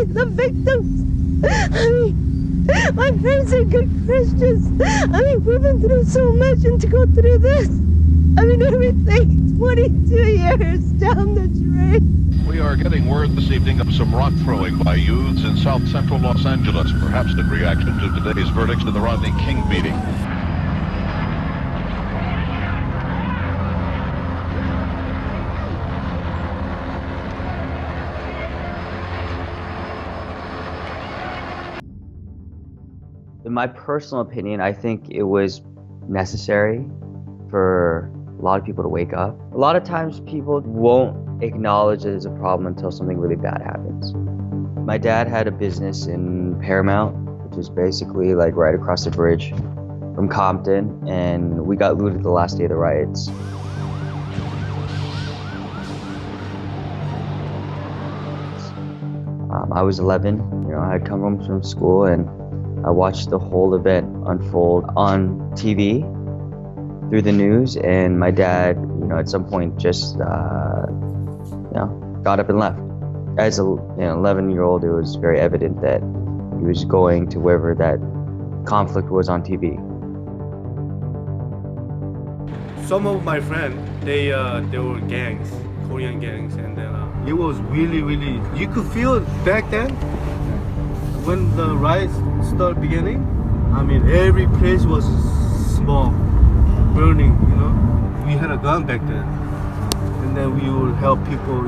like the victims. I mean, my parents are good Christians. I mean, we've been through so much, and to go through this, I mean, everything 22 years down the drain. We are getting word this evening of some rock throwing by youths in south central Los Angeles, perhaps in reaction to today's verdicts in the Rodney King beating. In my personal opinion, I think it was necessary for a lot of people to wake up. A lot of times people won't acknowledge it as a problem until something really bad happens. My dad had a business in Paramount, which is basically like right across the bridge from Compton, and we got looted the last day of the riots. I was 11, I had come home from school and I watched the whole event unfold on TV through the news, and my dad, at some point just, got up and left. As an 11-year-old, it was very evident that he was going to wherever that conflict was on TV. Some of my friends, they were gangs, Korean gangs, and it was really, you could feel back then when the riots started beginning. I mean, every place was small, burning, We had a gun back then. And then we would help people,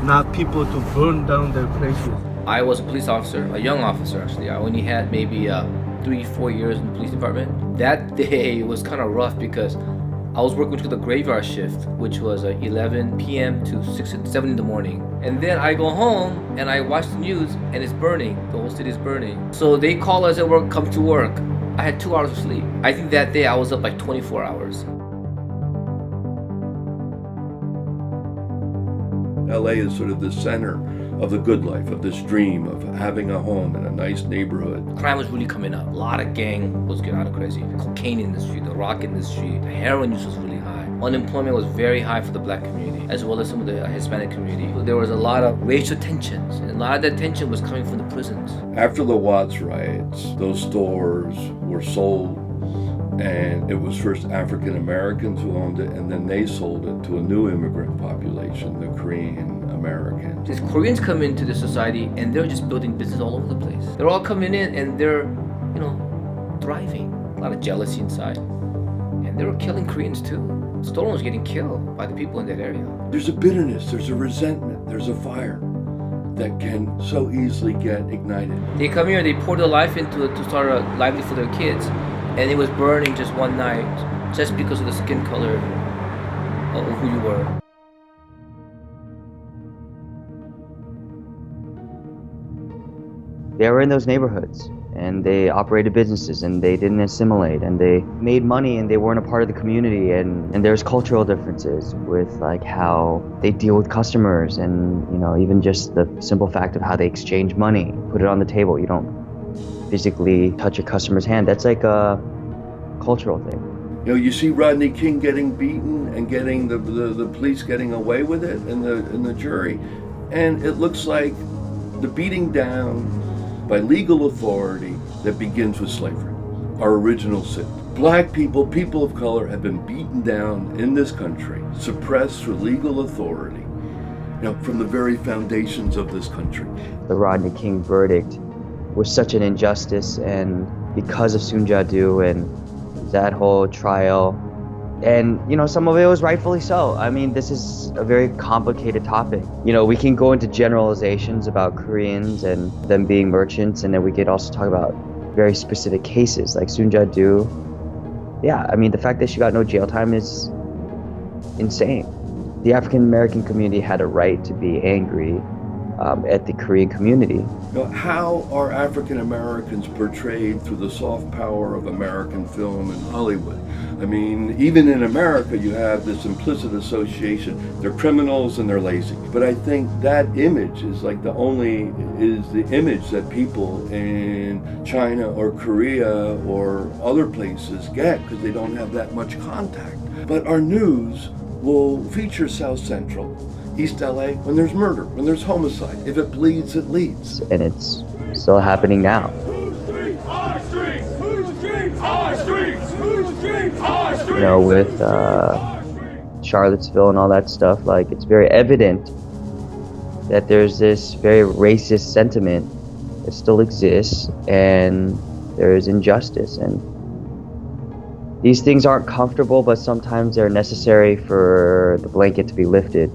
not people to burn down their places. I was a police officer, a young officer actually. I only had maybe 3-4 years in the police department. That day was kind of rough because I was working to the graveyard shift, which was 11 p.m. to 7 in the morning. And then I go home and I watch the news and it's burning. The whole city is burning. So they call us at work, come to work. I had 2 hours of sleep. I think that day I was up like 24 hours. LA is sort of the center of the good life, of this dream of having a home in a nice neighborhood. Crime was really coming up. A lot of gang was getting out of crazy. Cocaine industry, the rock industry, the heroin use was really high. Unemployment was very high for the black community, as well as some of the Hispanic community. There was a lot of racial tensions, and a lot of that tension was coming from the prisons. After the Watts riots, those stores were sold, and it was first African Americans who owned it, and then they sold it to a new immigrant population, the Korean Americans. These Koreans come into the society and they're just building business all over the place. They're all coming in and they're, thriving. A lot of jealousy inside. And they were killing Koreans too. Stolen was getting killed by the people in that area. There's a bitterness, there's a resentment, there's a fire that can so easily get ignited. They come here, they pour their life into it to start a livelihood for their kids. And it was burning just one night, just because of the skin color of who you were. They were in those neighborhoods, and they operated businesses, and they didn't assimilate, and they made money, and they weren't a part of the community, and there's cultural differences with like how they deal with customers, and even just the simple fact of how they exchange money, put it on the table. You don't physically touch a customer's hand. That's like a cultural thing. You see Rodney King getting beaten and getting the police getting away with it, and the jury, and it looks like the beating down by legal authority that begins with slavery, our original sin. Black people, people of color, have been beaten down in this country, suppressed through legal authority, from the very foundations of this country. The Rodney King verdict was such an injustice, and because of Soon Ja-do and that whole trial, and some of it was rightfully so. I mean, this is a very complicated topic. We can go into generalizations about Koreans and them being merchants, and then we could also talk about very specific cases like Soon Ja-do. Yeah, I mean, the fact that she got no jail time is insane. The African American community had a right to be angry at the Korean community. How are African Americans portrayed through the soft power of American film and Hollywood? I mean, even in America, you have this implicit association. They're criminals and they're lazy. But I think that image is like the image that people in China or Korea or other places get because they don't have that much contact. But our news will feature South Central. East LA, when there's murder, when there's homicide. If it bleeds, it leads. And it's still happening now. You know, with Charlottesville and all that stuff, like, it's very evident that there's this very racist sentiment that still exists, and there is injustice, and these things aren't comfortable, but sometimes they're necessary for the blanket to be lifted,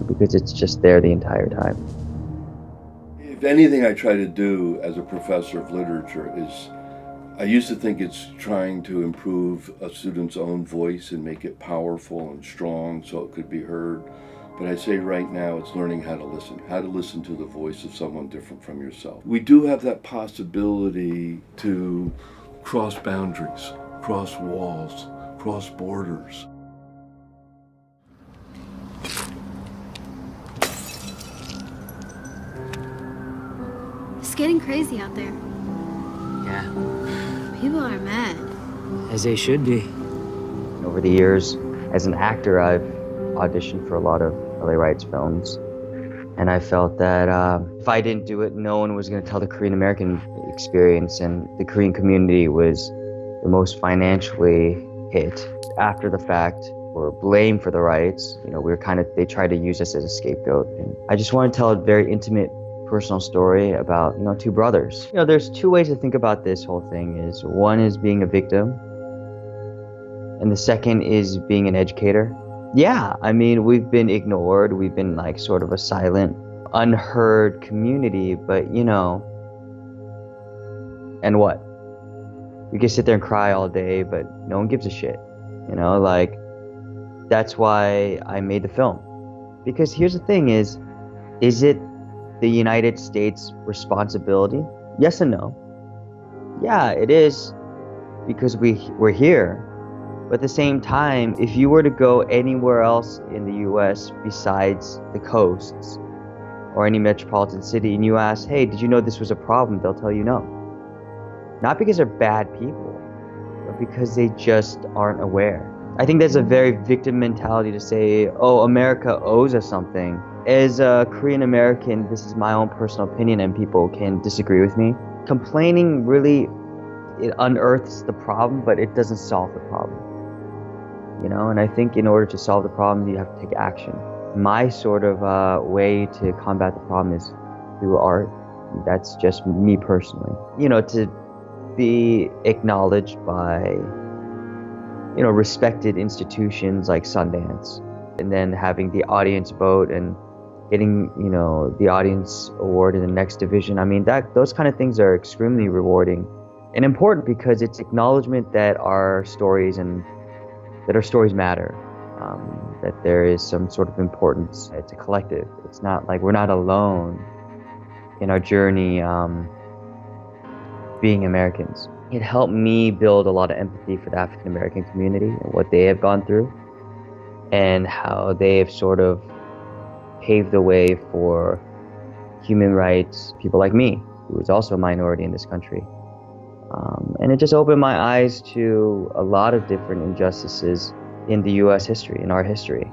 because it's just there the entire time. If anything I try to do as a professor of literature is, I used to think it's trying to improve a student's own voice and make it powerful and strong so it could be heard. But I say right now it's learning how to listen to the voice of someone different from yourself. We do have that possibility to cross boundaries, cross walls, cross borders. It's getting crazy out there. Yeah, People are mad. as they should be. Over the years, as an actor, I've auditioned for a lot of LA Riots films, and I felt that if I didn't do it, no one was going to tell the Korean American experience, and the Korean community was the most financially hit. After the fact, we're blamed for the riots. You know, they tried to use us as a scapegoat, and I just want to tell a very intimate, personal story about, you know, two brothers. You know, there's two ways to think about this whole thing. Is one is being a victim, and the second is being an educator. Yeah, I mean, we've been ignored. We've been like sort of a silent, unheard community, but you know, and what? You can sit there and cry all day, but no one gives a shit. You know, like, that's why I made the film. Because here's the thing is it the United States' responsibility? Yes and no. Yeah, it is, because we're here. But at the same time, if you were to go anywhere else in the US besides the coasts or any metropolitan city and you ask, hey, did you know this was a problem? They'll tell you no. Not because they're bad people, but because they just aren't aware. I think there's a very victim mentality to say, oh, America owes us something. As a Korean American, this is my own personal opinion and people can disagree with me. Complaining really, it unearths the problem, but it doesn't solve the problem. You know, and I think in order to solve the problem, you have to take action. My sort of way to combat the problem is through art. That's just me personally. You know, to be acknowledged by, you know, respected institutions like Sundance, and then having the audience vote and getting, you know, the audience award in the next division. I mean, those kind of things are extremely rewarding and important because it's acknowledgement that our stories matter, that there is some sort of importance. It's a collective. It's not like we're not alone in our journey being Americans. It helped me build a lot of empathy for the African American community and what they have gone through and how they have sort of paved the way for human rights people like me, who is also a minority in this country. And it just opened my eyes to a lot of different injustices in the U.S. history, in our history.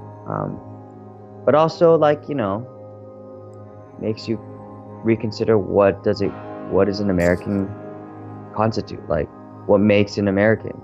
But also, like, you know, makes you reconsider what does an American constitute, like what makes an American.